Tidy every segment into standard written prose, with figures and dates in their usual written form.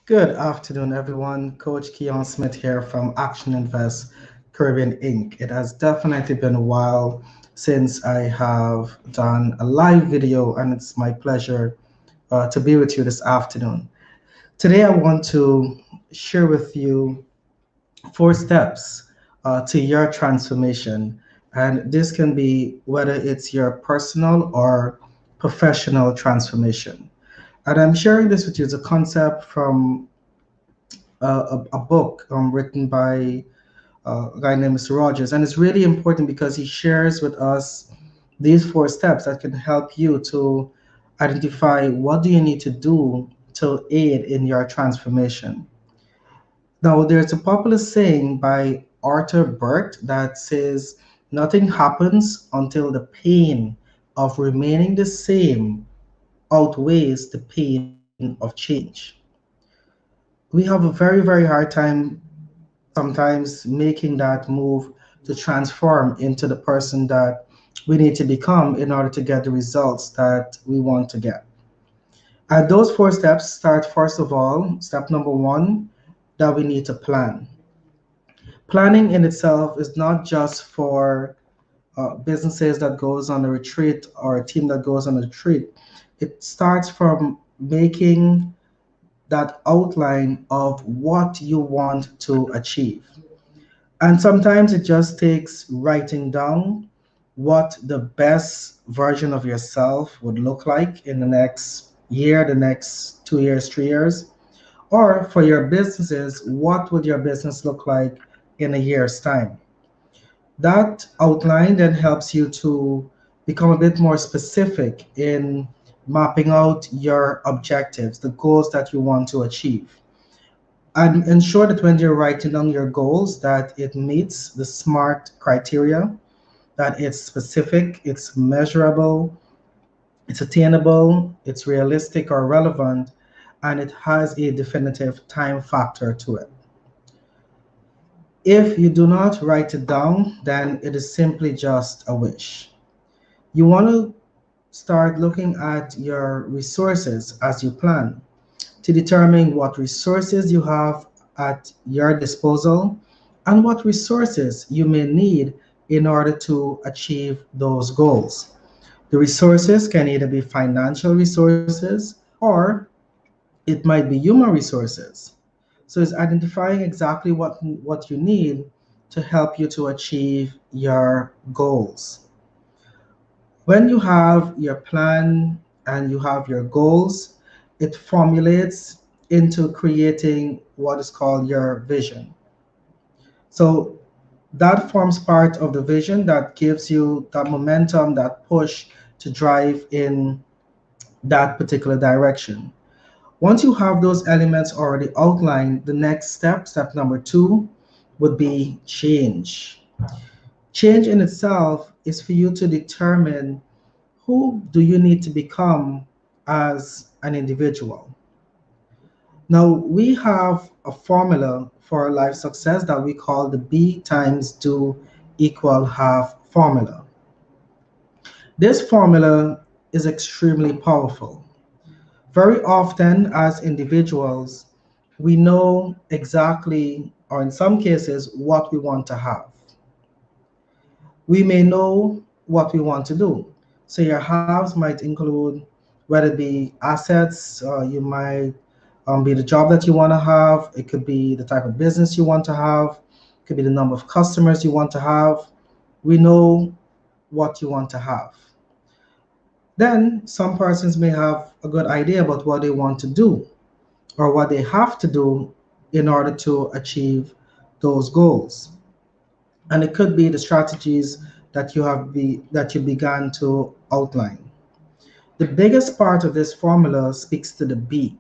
Good afternoon, everyone. Coach Keon Smith here from Action Invest Caribbean Inc. It has definitely been a while since I have done a live video, and it's my pleasure to be with you this afternoon. Today, I want to share with you 4 steps to your transformation, and this can be whether it's your personal or professional transformation. And I'm sharing this with you as a concept from a book written by a guy named Mr. Rogers. And it's really important because he shares with us these 4 steps that can help you to identify what do you need to do to aid in your transformation. Now, there's a popular saying by Arthur Burt that says, nothing happens until the pain of remaining the same outweighs the pain of change. We have a very, very hard time sometimes making that move to transform into the person that we need to become in order to get the results that we want to get. And those 4 steps start first of all, step number one, that we need to plan. Planning in itself is not just for businesses that goes on a retreat or a team that goes on a retreat. It starts from making that outline of what you want to achieve. And sometimes it just takes writing down what the best version of yourself would look like in the next year, the next 2 years, 3 years, or for your businesses, what would your business look like in a year's time? That outline then helps you to become a bit more specific in mapping out your objectives, the goals that you want to achieve. And ensure that when you're writing down your goals, that it meets the SMART criteria, that it's specific, it's measurable, it's attainable, it's realistic or relevant, and it has a definitive time factor to it. If you do not write it down, then it is simply just a wish. You want to start looking at your resources as you plan to determine what resources you have at your disposal and what resources you may need in order to achieve those goals. The resources can either be financial resources or it might be human resources. So it's identifying exactly what you need to help you to achieve your goals. When you have your plan and you have your goals, it formulates into creating what is called your vision. So that forms part of the vision that gives you that momentum, that push to drive in that particular direction. Once you have those elements already outlined, the next step, step number two, would be change. Change in itself is for you to determine who do you need to become as an individual. Now, we have a formula for life success that we call the B times do equal half formula. This formula is extremely powerful. Very often, as individuals, we know exactly, or in some cases, what we want to have. We may know what we want to do. So your haves might include whether it be assets, you might be the job that you want to have. It could be the type of business you want to have. It could be the number of customers you want to have. We know what you want to have. Then some persons may have a good idea about what they want to do or what they have to do in order to achieve those goals. And it could be the strategies that you began to outline. The biggest part of this formula speaks to the B.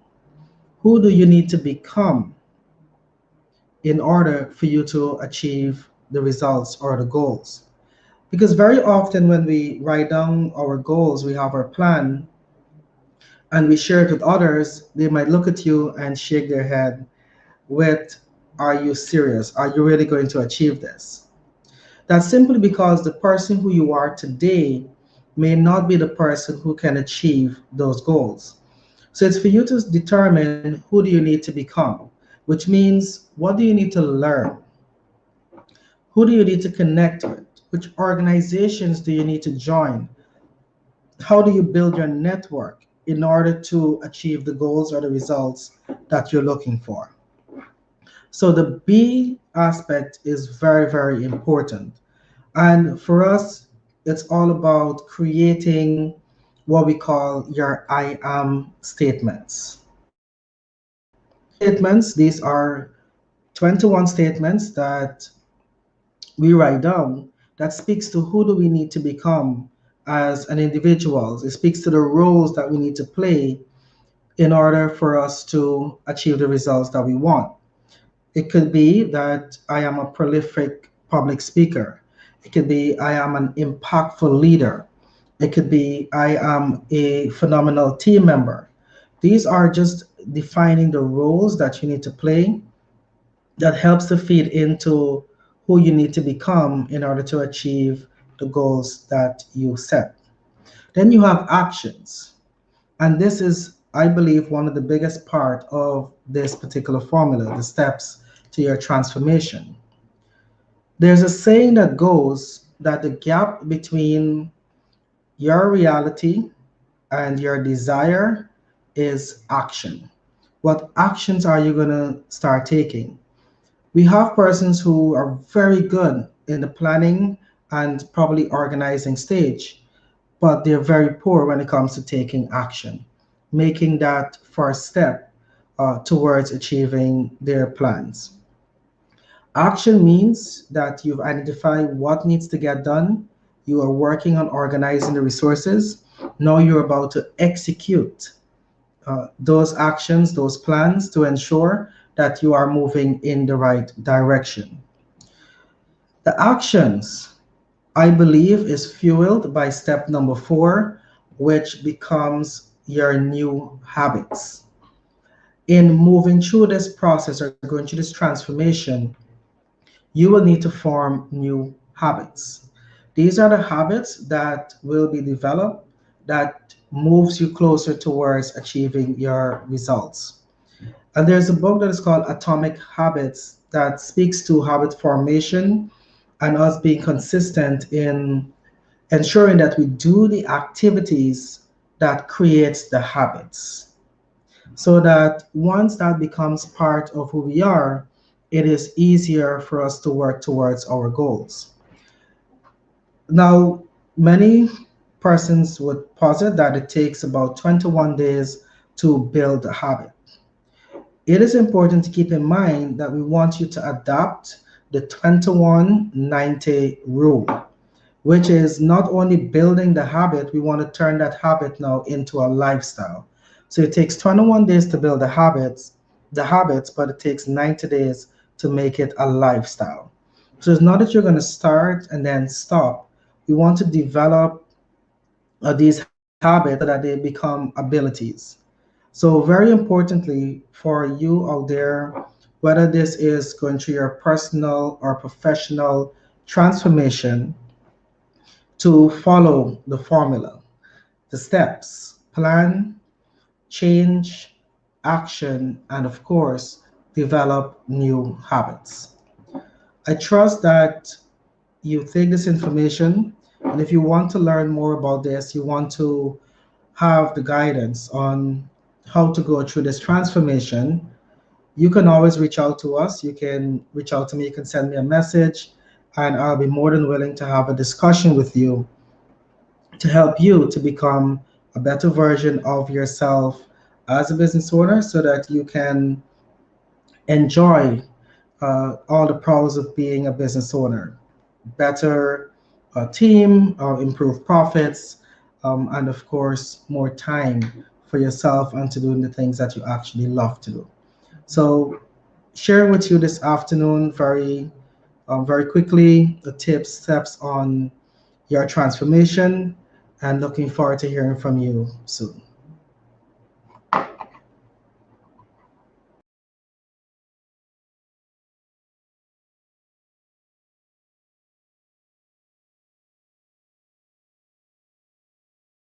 Who do you need to become in order for you to achieve the results or the goals? Because very often when we write down our goals, we have our plan and we share it with others, they might look at you and shake their head with, are you serious? Are you really going to achieve this? That's simply because the person who you are today may not be the person who can achieve those goals. So it's for you to determine who do you need to become, which means what do you need to learn? Who do you need to connect with? Which organizations do you need to join? How do you build your network in order to achieve the goals or the results that you're looking for? So the B aspect is very, very important. And for us, it's all about creating what we call your I am statements. Statements, these are 21 statements that we write down that speaks to who do we need to become as an individual. It speaks to the roles that we need to play in order for us to achieve the results that we want. It could be that I am a prolific public speaker. It could be I am an impactful leader. It could be I am a phenomenal team member. These are just defining the roles that you need to play that helps to feed into who you need to become in order to achieve the goals that you set. Then you have actions. And this is, I believe, one of the biggest part of this particular formula, the steps to your transformation. There's a saying that goes that the gap between your reality and your desire is action. What actions are you going to start taking? We have persons who are very good in the planning and probably organizing stage, but they're very poor when it comes to taking action, making that first step towards achieving their plans. Action means that you've identified what needs to get done, you are working on organizing the resources, now you're about to execute those actions, those plans to ensure that you are moving in the right direction. The actions, I believe, is fueled by step number 4, which becomes your new habits. In moving through this process or going through this transformation, you will need to form new habits. These are the habits that will be developed that moves you closer towards achieving your results. And there's a book that is called Atomic Habits that speaks to habit formation and us being consistent in ensuring that we do the activities that creates the habits so that once that becomes part of who we are, it is easier for us to work towards our goals. Now, many persons would posit that it takes about 21 days to build a habit. It is important to keep in mind that we want you to adapt the 21-90 rule, which is not only building the habit, we want to turn that habit now into a lifestyle. So it takes 21 days to build the habits, but it takes 90 days to make it a lifestyle. So it's not that you're going to start and then stop. We want to develop these habits so that they become abilities. So very importantly for you out there, whether this is going through your personal or professional transformation, to follow the formula, the steps, plan, change, action, and of course, develop new habits. I trust that you take this information, and if you want to learn more about this, you want to have the guidance on how to go through this transformation, you can always reach out to us. You can reach out to me, you can send me a message, and I'll be more than willing to have a discussion with you to help you to become a better version of yourself as a business owner so that you can enjoy all the pros of being a business owner. Better team, improved profits, and of course, more time for yourself and to doing the things that you actually love to do. So, sharing with you this afternoon very quickly the tips, steps on your transformation, and looking forward to hearing from you soon.